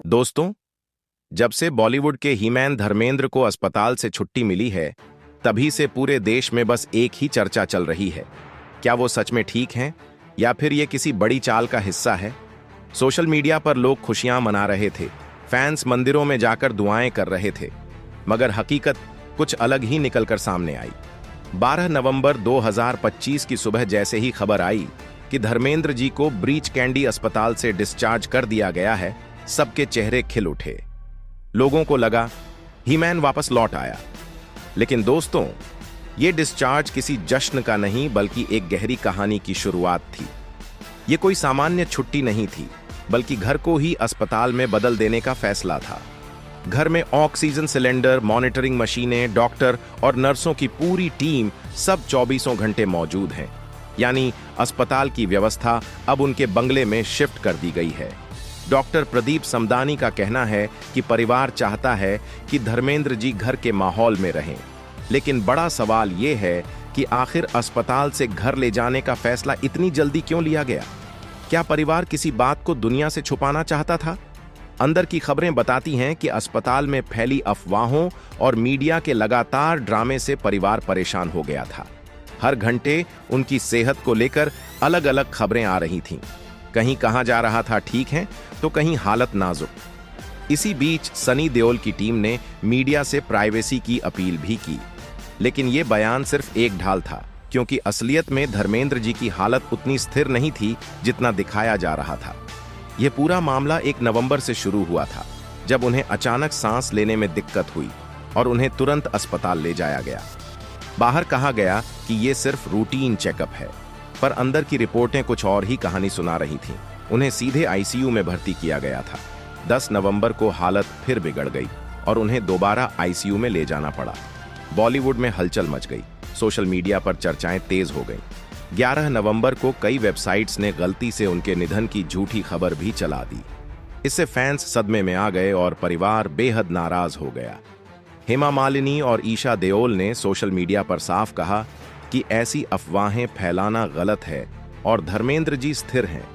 दोस्तों, जब से बॉलीवुड के हीमैन धर्मेंद्र को अस्पताल से छुट्टी मिली है, तभी से पूरे देश में बस एक ही चर्चा चल रही है। क्या वो सच में ठीक हैं या फिर ये किसी बड़ी चाल का हिस्सा है? सोशल मीडिया पर लोग खुशियां मना रहे थे, फैंस मंदिरों में जाकर दुआएं कर रहे थे, मगर हकीकत कुछ अलग ही निकलकर सामने आई। 12 नवंबर 2025 की सुबह जैसे ही खबर आई कि धर्मेंद्र जी को ब्रीच कैंडी अस्पताल से डिस्चार्ज कर दिया गया है, सबके चेहरे खिल उठे। लोगों को लगा हीमैन वापस लौट आया। लेकिन दोस्तों, ये डिस्चार्ज किसी जश्न का नहीं बल्कि एक गहरी कहानी की शुरुआत थी। ये कोई सामान्य छुट्टी नहीं थी, बल्कि घर को ही अस्पताल में बदल देने का फैसला था। घर में ऑक्सीजन सिलेंडर, मॉनिटरिंग मशीनें, डॉक्टर और नर्सों की पूरी टीम सब 24 घंटे मौजूद हैं। यानी अस्पताल की व्यवस्था अब उनके बंगले में शिफ्ट कर दी गई है। डॉक्टर प्रदीप समदानी का कहना है कि परिवार चाहता है कि धर्मेंद्र जी घर के माहौल में रहें। लेकिन बड़ा सवाल यह है कि आखिर अस्पताल से घर ले जाने का फैसला इतनी जल्दी क्यों लिया गया? क्या परिवार किसी बात को दुनिया से छुपाना चाहता था? अंदर की खबरें बताती हैं कि अस्पताल में फैली अफवाहों और मीडिया के लगातार ड्रामे से परिवार परेशान हो गया था। हर घंटे उनकी सेहत को लेकर अलग अलग खबरें आ रही थीं। कहीं कहा जा रहा था ठीक है, तो कहीं हालत नाजुक। इसी बीच सनी देओल की टीम ने मीडिया से प्राइवेसी की अपील भी की, लेकिन यह बयान सिर्फ एक ढाल था, क्योंकि असलियत में धर्मेंद्र जी की हालत उतनी स्थिर नहीं थी जितना दिखाया जा रहा था। यह पूरा मामला 1 नवंबर से शुरू हुआ था, जब उन्हें अचानक सांस लेने में दिक्कत हुई और उन्हें तुरंत अस्पताल ले जाया गया। बाहर कहा गया कि यह सिर्फ रूटीन चेकअप है, पर अंदर की रिपोर्टें कुछ और ही कहानी सुना रही थीं। उन्हें सीधे आईसीयू में भर्ती किया गया था। 10 नवंबर को हालत फिर बिगड़ गई और उन्हें दोबारा आईसीयू में ले जाना पड़ा। बॉलीवुड में हलचल मच गई, सोशल मीडिया पर चर्चाएं तेज हो गईं। 11 नवंबर को कई वेबसाइट्स ने गलती से उनके निधन की झूठी खबर भी चला दी। इससे फैंस सदमे में आ गए और परिवार बेहद नाराज हो गया। हेमा मालिनी और ईशा देओल ने सोशल मीडिया पर साफ कहा कि ऐसी अफवाहें फैलाना गलत है और धर्मेंद्र जी स्थिर हैं।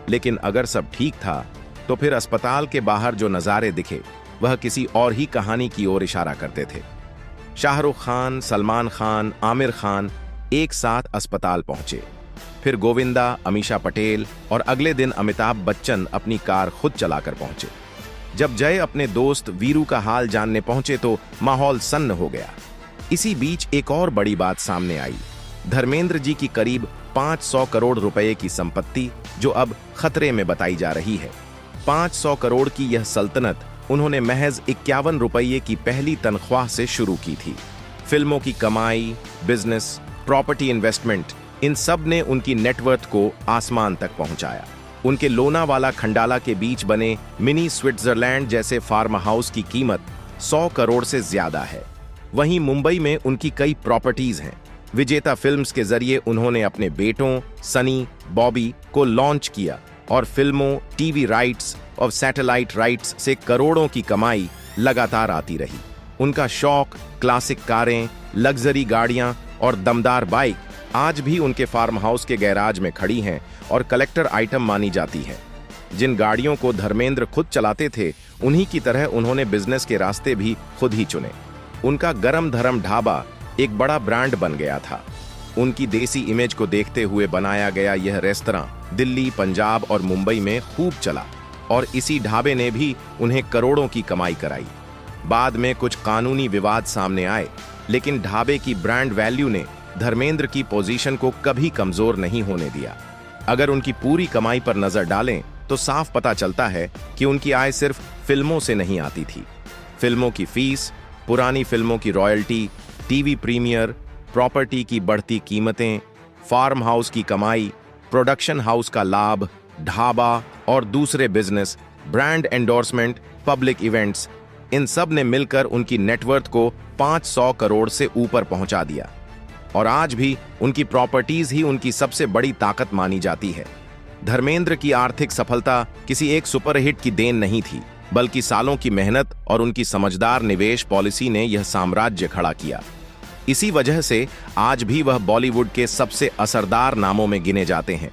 लेकिन अगर सब ठीक था, तो फिर अस्पताल के बाहर जो नज़ारे दिखे वह किसी और ही कहानी की ओर इशारा करते थे। शाहरुख खान, सलमान खान, आमिर खान एक साथ अस्पताल पहुंचे। फिर गोविंदा, अमीषा पटेल और अगले दिन अमिताभ बच्चन अपनी कार खुद चलाकर पहुंचे। जब जय अपने दोस्त वीरू का हाल जानने पहुंचे तो माहौल सन्न हो गया। इसी बीच एक और बड़ी बात सामने आई। धर्मेंद्र जी की करीब 500 करोड़ रुपए की संपत्ति जो अब खतरे में बताई जा रही है। 500 करोड़ की यह सल्तनत उन्होंने महज 51 रुपये की पहली तनख्वाह से शुरू की थी। फिल्मों की कमाई, बिजनेस, प्रॉपर्टी इन्वेस्टमेंट, इन सब ने उनकी नेटवर्थ को आसमान तक पहुंचाया। उनके लोनावाला खंडाला के बीच बने मिनी स्विट्जरलैंड जैसे फार्म हाउस की कीमत 100 करोड़ से ज्यादा है। वहीं मुंबई में उनकी कई प्रॉपर्टीज हैं। विजेता फिल्म्स के जरिए उन्होंने अपने बेटों सनी, बॉबी को लॉन्च किया और फिल्मों, टीवी राइट्स और सैटेलाइट राइट्स से करोड़ों की कमाई लगातार आती रही। उनका शौक, क्लासिक कारें, लग्जरी गाड़ियां और दमदार बाइक आज भी उनके फार्म हाउस के गैराज में खड़ी हैं और कलेक्टर आइटम मानी जाती है। जिन गाड़ियों को धर्मेंद्र खुद चलाते थे, उन्हीं की तरह उन्होंने बिजनेस के रास्ते भी खुद ही चुने। उनका गरम धरम ढाबा एक बड़ा ब्रांड बन गया था। उनकी देसी इमेज को देखते हुए बनाया गया यह रेस्तरां दिल्ली, पंजाब और मुंबई में खूब चला और इसी ढाबे ने भी उन्हें करोड़ों की कमाई कराई। बाद में कुछ कानूनी विवाद सामने आए, लेकिन ढाबे की ब्रांड वैल्यू ने धर्मेंद्र की पोजीशन को कभी कमजोर नहीं होने दिया। अगर उनकी पूरी कमाई पर नजर डालें तो साफ पता चलता है कि उनकी आय सिर्फ फिल्मों से नहीं आती थी। फिल्मों की फीस, पुरानी फिल्मों की रॉयल्टी, टीवी प्रीमियर, प्रॉपर्टी की बढ़ती कीमतें, फार्म हाउस की कमाई, प्रोडक्शन हाउस का लाभ, ढाबा और दूसरे business, brand endorsement, public events, इन सब ने मिलकर उनकी नेटवर्थ को 500 करोड़ से ऊपर पहुंचा दिया। और आज भी उनकी प्रॉपर्टीज ही उनकी सबसे बड़ी ताकत मानी जाती है। धर्मेंद्र की आर्थिक सफलता किसी एक सुपरहिट की देन नहीं थी, बल्कि सालों की मेहनत और उनकी समझदार निवेश पॉलिसी ने यह साम्राज्य खड़ा किया। इसी वजह से आज भी वह बॉलीवुड के सबसे असरदार नामों में गिने जाते हैं।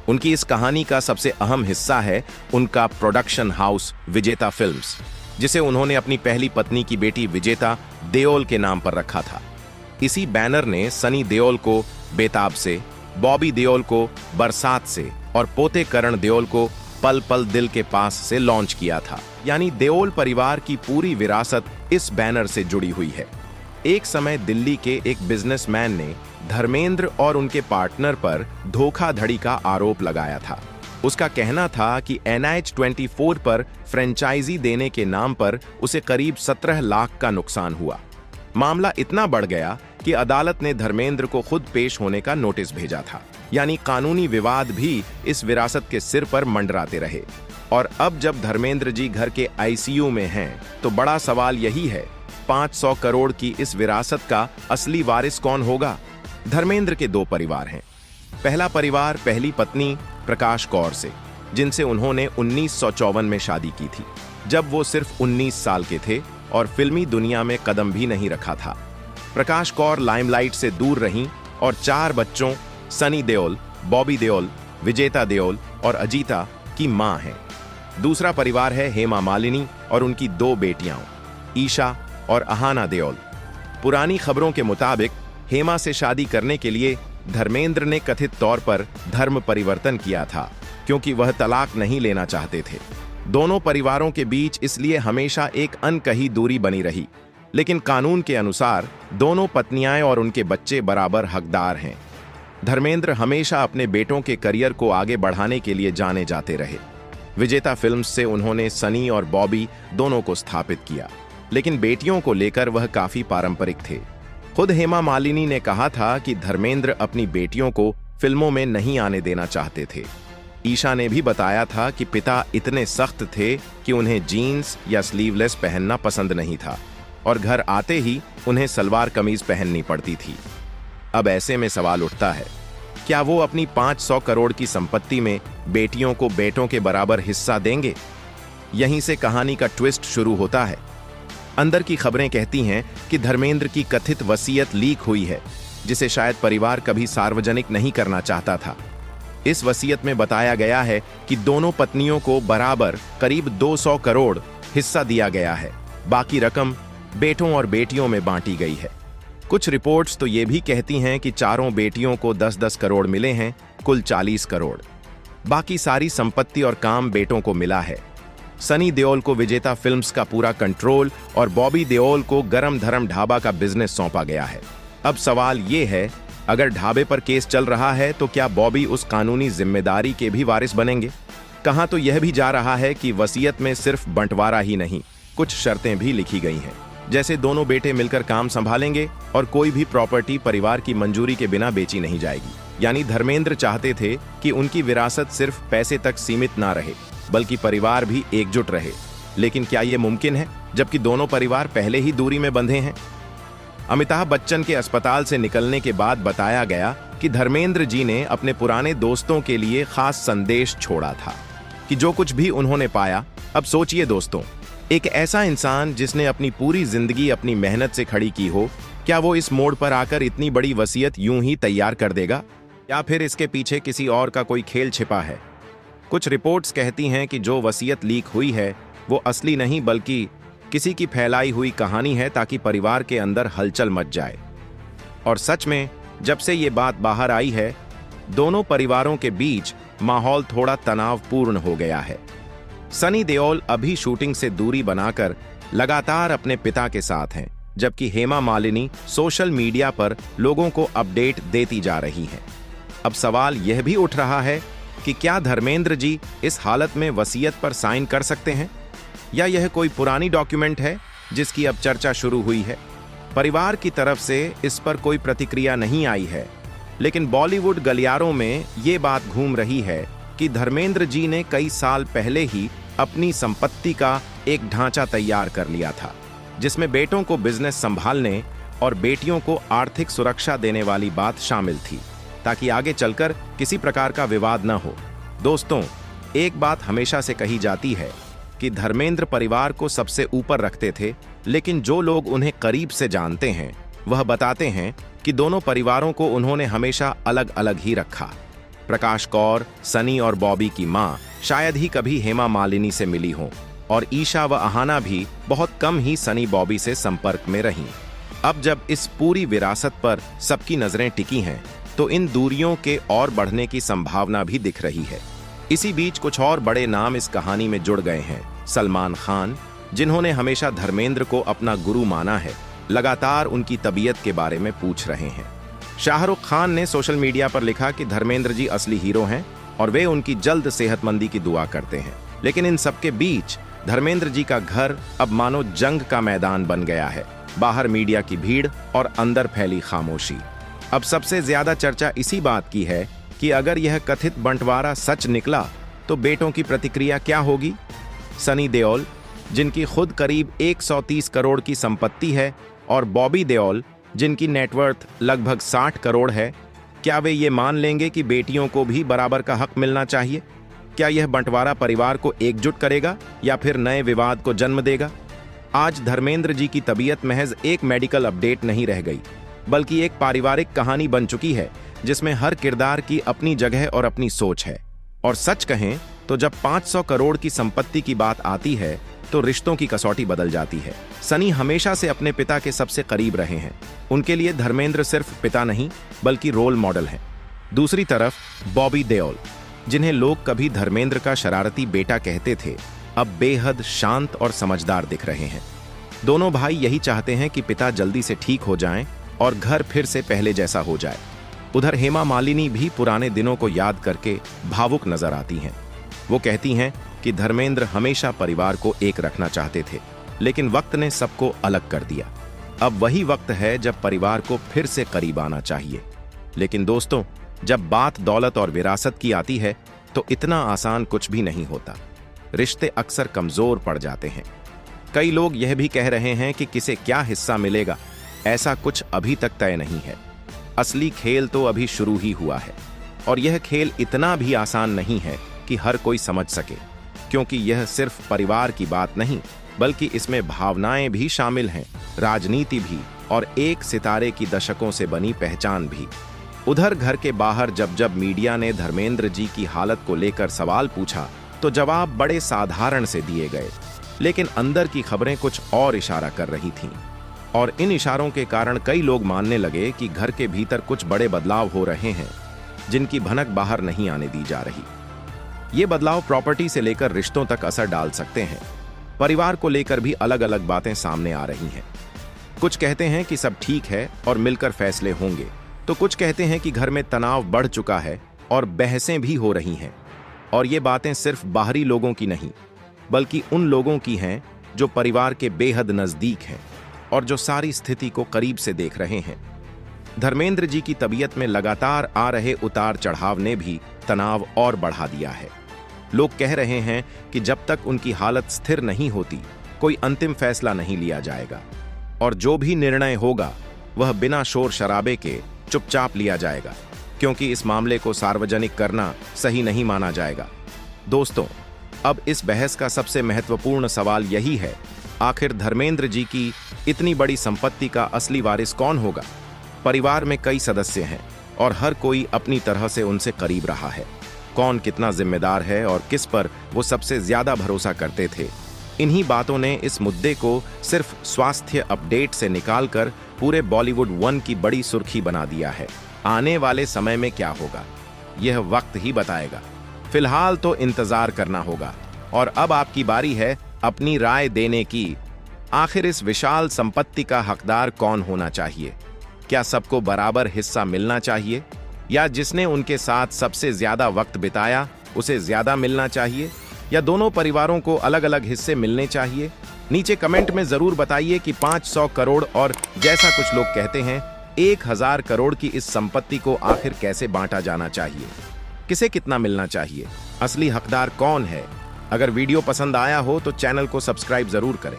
उनकी इस कहानी का सबसे अहम हिस्सा है उनका प्रोडक्शन हाउस विजेता फिल्म्स, जिसे उन्होंने अपनी पहली पत्नी की बेटी विजेता देओल के नाम पर रखा था। इसी बैनर ने सनी देओल को बेताब से, बॉबी देओल को बरसात से और पोते करण देओल को पल पल दिल के पास से लॉन्च किया था। यानी देओल परिवार की पूरी विरासत इस बैनर से जुड़ी हुई है। एक समय दिल्ली के एक बिजनेसमैन ने धर्मेंद्र और उनके पार्टनर पर धोखाधड़ी का आरोप लगाया था। उसका कहना था कि NH24 पर फ्रेंचाइजी देने के नाम पर उसे करीब 17 लाख का नुकसान हुआ। मामला इतना बढ़ गया कि अदालत ने धर्मेंद्र को खुद पेश होने का नोटिस भेजा था। यानी कानूनी विवाद भी इस विरासत के सिर पर मंडराते रहे। और अब जब धर्मेंद्र जी घर के ICU में हैं, तो बड़ा सवाल यही है, 500 करोड़ की इस विरासत का असली वारिस कौन होगा? धर्मेंद्र के दो परिवार हैं। पहला परिवार पहली पत्नी प्रकाश कौर से, जिनसे उन्होंने 1954 में शादी की थी, जब वो सिर्फ 19 साल के थे और फिल्मी दुनिया में कदम भी नहीं रखा था। प्रकाश कौर लाइमलाइट से दूर रहीं और 4 बच्चों सनी देओल, बॉबी देओल, विजेता देओल और अजीता की मां हैं। दूसरा परिवार है हेमा मालिनी और उनकी 2 बेटियां ईशा और अहाना देओल। पुरानी खबरों के मुताबिक हेमा से शादी करने के लिए धर्मेंद्र ने कथित तौर पर धर्म परिवर्तन किया था, क्योंकि वह तलाक नहीं लेना चाहते थे। दोनों परिवारों के बीच इसलिए हमेशा एक अनकही दूरी बनी रही, लेकिन कानून के अनुसार दोनों पत्नियां और उनके बच्चे बराबर हकदार हैं। धर्मेंद्र हमेशा अपने बेटों के करियर को आगे बढ़ाने के लिए जाने जाते रहे। विजेता फिल्म्स से उन्होंने सनी और बॉबी दोनों को स्थापित किया, लेकिन बेटियों को लेकर वह काफी पारंपरिक थे। खुद हेमा मालिनी ने कहा था कि धर्मेंद्र अपनी बेटियों को फिल्मों में नहीं आने देना चाहते थे। ईशा ने भी बताया था कि पिता इतने सख्त थे कि उन्हें जीन्स या स्लीवलेस पहनना पसंद नहीं था और घर आते ही उन्हें सलवार कमीज पहननी पड़ती थी। अब ऐसे में सवाल उठता है, क्या वो अपनी 500 करोड़ की संपत्ति में बेटियों को बेटों के बराबर हिस्सा देंगे? यहीं से कहानी का ट्विस्ट शुरू होता है। अंदर की खबरें कहती हैं कि धर्मेंद्र की कथित वसीयत लीक हुई है, जिसे शायद परिवार कभी सार्वजनिक नहीं करना चाहता था। इस वसीयत में बताया गया है कि दोनों पत्नियों को बराबर करीब 200 करोड़ हिस्सा दिया गया है। बाकी रकम बेटों और बेटियों में बांटी गई है। कुछ रिपोर्ट्स तो ये भी कहती हैं कि चारों बेटियों को 10-10 करोड़ मिले हैं, कुल 40 करोड़। बाकी सारी संपत्ति और काम बेटों को मिला है। सनी देओल को विजेता फिल्म्स का पूरा कंट्रोल और बॉबी देओल को गरम धरम ढाबा का बिजनेस सौंपा गया है। अब सवाल ये है, अगर ढाबे पर केस चल रहा है तो क्या बॉबी उस कानूनी जिम्मेदारी के भी वारिस बनेंगे? कहां तो यह भी जा रहा है कि वसीयत में सिर्फ बंटवारा ही नहीं, कुछ शर्तें भी लिखी गई हैं, जैसे दोनों बेटे मिलकर काम संभालेंगे और कोई भी प्रॉपर्टी परिवार की मंजूरी के बिना बेची नहीं जाएगी। यानी धर्मेंद्र चाहते थे कि उनकी विरासत सिर्फ पैसे तक सीमित ना रहे, बल्कि परिवार भी एकजुट रहे। लेकिन क्या यह मुमकिन है, जबकि दोनों परिवार पहले ही दूरी में बंधे हैं? अमिताभ बच्चन के अस्पताल से निकलने के बाद बताया गया कि धर्मेंद्र जी ने अपने पुराने दोस्तों के लिए खास संदेश छोड़ा था कि जो कुछ भी उन्होंने पाया, अब सोचिए दोस्तों, एक ऐसा इंसान जिसने अपनी पूरी जिंदगी अपनी मेहनत से खड़ी की हो, क्या वो इस मोड़ पर आकर इतनी बड़ी वसीयत यूं ही तैयार कर देगा, या फिर इसके पीछे किसी और का कोई खेल छिपा है? कुछ रिपोर्ट्स कहती हैं कि जो वसीयत लीक हुई है वो असली नहीं, बल्कि किसी की फैलाई हुई कहानी है, ताकि परिवार के अंदर हलचल मच जाए। और सच में जब से ये बात बाहर आई है, दोनों परिवारों के बीच माहौल थोड़ा तनावपूर्ण हो गया है। सनी देओल अभी शूटिंग से दूरी बनाकर लगातार अपने पिता के साथ हैं, जबकि हेमा मालिनी सोशल मीडिया पर लोगों को अपडेट देती जा रही हैं। अब सवाल यह भी उठ रहा है कि क्या धर्मेंद्र जी इस हालत में वसीयत पर साइन कर सकते हैं, या यह कोई पुरानी डॉक्यूमेंट है जिसकी अब चर्चा शुरू हुई है? परिवार की तरफ से इस पर कोई प्रतिक्रिया नहीं आई है, लेकिन बॉलीवुड गलियारों में ये बात घूम रही है कि धर्मेंद्र जी ने कई साल पहले ही अपनी संपत्ति का एक ढांचा तैयार कर लिया था, जिसमें बेटों को बिजनेस संभालने और बेटियों को आर्थिक सुरक्षा देने वाली बात शामिल थी, ताकि आगे चलकर किसी प्रकार का विवाद न हो। दोस्तों, एक बात हमेशा से कही जाती है कि धर्मेंद्र परिवार को सबसे ऊपर रखते थे, लेकिन जो लोग उन्हें करीब से जानते हैं वह बताते हैं कि दोनों परिवारों को उन्होंने हमेशा अलग अलग ही रखा। प्रकाश कौर, सनी और बॉबी की मां शायद ही कभी हेमा मालिनी से मिली हों और ईशा व अहाना भी बहुत कम ही सनी बॉबी से संपर्क में रहीं। अब जब इस पूरी विरासत पर सबकी नजरें टिकी हैं, तो इन दूरियों के और बढ़ने की संभावना भी दिख रही है। इसी बीच कुछ और बड़े नाम इस कहानी में जुड़ गए हैं। सलमान खान, जिन्होंने हमेशा धर्मेंद्र को अपना गुरु माना है, लगातार उनकी तबीयत के बारे में पूछ रहे हैं। शाहरुख खान ने सोशल मीडिया पर लिखा कि धर्मेंद्र जी असली हीरो हैं और वे उनकी जल्द सेहतमंदी की दुआ करते हैं। लेकिन इन सबके बीच धर्मेंद्र जी का घर अब मानो जंग का मैदान बन गया है। बाहर मीडिया की भीड़ और अंदर फैली खामोशी। अब सबसे ज्यादा चर्चा इसी बात की है कि अगर यह कथित बंटवारा सच निकला तो बेटों की प्रतिक्रिया क्या होगी। सनी देओल, जिनकी खुद करीब 130 करोड़ की संपत्ति है, और बॉबी देओल, जिनकी नेटवर्थ लगभग 60 करोड़ है, क्या वे ये मान लेंगे कि बेटियों को भी बराबर का हक मिलना चाहिए? क्या यह बंटवारा परिवार को एकजुट करेगा या फिर नए विवाद को जन्म देगा? आज धर्मेंद्र जी की तबीयत महज एक मेडिकल अपडेट नहीं रह गई, बल्कि एक पारिवारिक कहानी बन चुकी है जिसमें हर किरदार की अपनी जगह और अपनी सोच है। और सच कहें तो जब 500 करोड़ की संपत्ति की बात आती है तो रिश्तों की कसौटी बदल जाती है। सनी हमेशा से अपने पिता के सबसे करीब रहे हैं। उनके लिए धर्मेंद्र सिर्फ पिता नहीं बल्कि रोल मॉडल है। दूसरी तरफ बॉबी देओल, जिन्हें लोग कभी धर्मेंद्र का शरारती बेटा कहते थे, अब बेहद शांत और समझदार दिख रहे हैं। दोनों भाई यही चाहते हैं कि पिता जल्दी से ठीक हो जाएं और घर फिर से पहले जैसा हो जाए। उधर हेमा मालिनी भी पुराने दिनों को याद करके भावुक नजर आती हैं। वो कहती हैं कि धर्मेंद्र हमेशा परिवार को एक रखना चाहते थे, लेकिन वक्त ने सबको अलग कर दिया। अब वही वक्त है जब परिवार को फिर से करीब आना चाहिए। लेकिन दोस्तों, जब बात दौलत और विरासत की आती है तो इतना आसान कुछ भी नहीं होता। रिश्ते अक्सर कमजोर पड़ जाते हैं। कई लोग यह भी कह रहे हैं कि किसे क्या हिस्सा मिलेगा, ऐसा कुछ अभी तक तय नहीं है। असली खेल तो अभी शुरू ही हुआ है, और यह खेल इतना भी आसान नहीं है कि हर कोई समझ सके, क्योंकि यह सिर्फ परिवार की बात नहीं बल्कि इसमें भावनाएं भी शामिल हैं, राजनीति भी, और एक सितारे की दशकों से बनी पहचान भी। उधर घर के बाहर जब जब मीडिया ने धर्मेंद्र जी की हालत को लेकर सवाल पूछा तो जवाब बड़े साधारण से दिए गए, लेकिन अंदर की खबरें कुछ और इशारा कर रही थीं। और इन इशारों के कारण कई लोग मानने लगे कि घर के भीतर कुछ बड़े बदलाव हो रहे हैं, जिनकी भनक बाहर नहीं आने दी जा रही। ये बदलाव प्रॉपर्टी से लेकर रिश्तों तक असर डाल सकते हैं। परिवार को लेकर भी अलग अलग बातें सामने आ रही हैं। कुछ कहते हैं कि सब ठीक है और मिलकर फैसले होंगे, तो कुछ कहते हैं कि घर में तनाव बढ़ चुका है और बहसें भी हो रही हैं। और ये बातें सिर्फ बाहरी लोगों की नहीं बल्कि उन लोगों की हैं जो परिवार के बेहद नजदीक हैं और जो सारी स्थिति को करीब से देख रहे हैं। धर्मेंद्र जी की तबीयत में लगातार आ रहे उतार चढ़ाव ने भी तनाव और बढ़ा दिया है। लोग कह रहे हैं कि जब तक उनकी हालत स्थिर नहीं होती, कोई अंतिम फैसला नहीं लिया जाएगा, और जो भी निर्णय होगा वह बिना शोर शराबे के चुपचाप लिया जाएगा, क्योंकि इस मामले को सार्वजनिक करना सही नहीं माना जाएगा। दोस्तों, अब इस बहस का सबसे महत्वपूर्ण सवाल यही है, आखिर धर्मेंद्र जी की इतनी बड़ी संपत्ति का असली वारिस कौन होगा? परिवार में कई सदस्य हैं और हर कोई अपनी तरह से उनसे करीब रहा है। कौन कितना जिम्मेदार है और किस पर वो सबसे ज्यादा भरोसा करते थे, इन्हीं बातों ने इस मुद्दे को सिर्फ स्वास्थ्य अपडेट से निकालकर पूरे बॉलीवुड 1 की बड़ी सुर्खी बना दिया है। आने वाले समय में क्या होगा, यह वक्त ही बताएगा। फिलहाल तो इंतजार करना होगा। और अब आपकी बारी है अपनी राय देने की। आखिर इस विशाल संपत्ति का हकदार कौन होना चाहिए? क्या सबको बराबर हिस्सा मिलना चाहिए, या जिसने उनके साथ सबसे ज्यादा वक्त बिताया उसे ज्यादा मिलना चाहिए, या दोनों परिवारों को अलग अलग हिस्से मिलने चाहिए? नीचे कमेंट में जरूर बताइए कि 500 करोड़ और जैसा कुछ लोग कहते हैं 1000 करोड़ की इस संपत्ति को आखिर कैसे बांटा जाना चाहिए? किसे कितना मिलना चाहिए? असली हकदार कौन है? अगर वीडियो पसंद आया हो तो चैनल को सब्सक्राइब जरूर करें।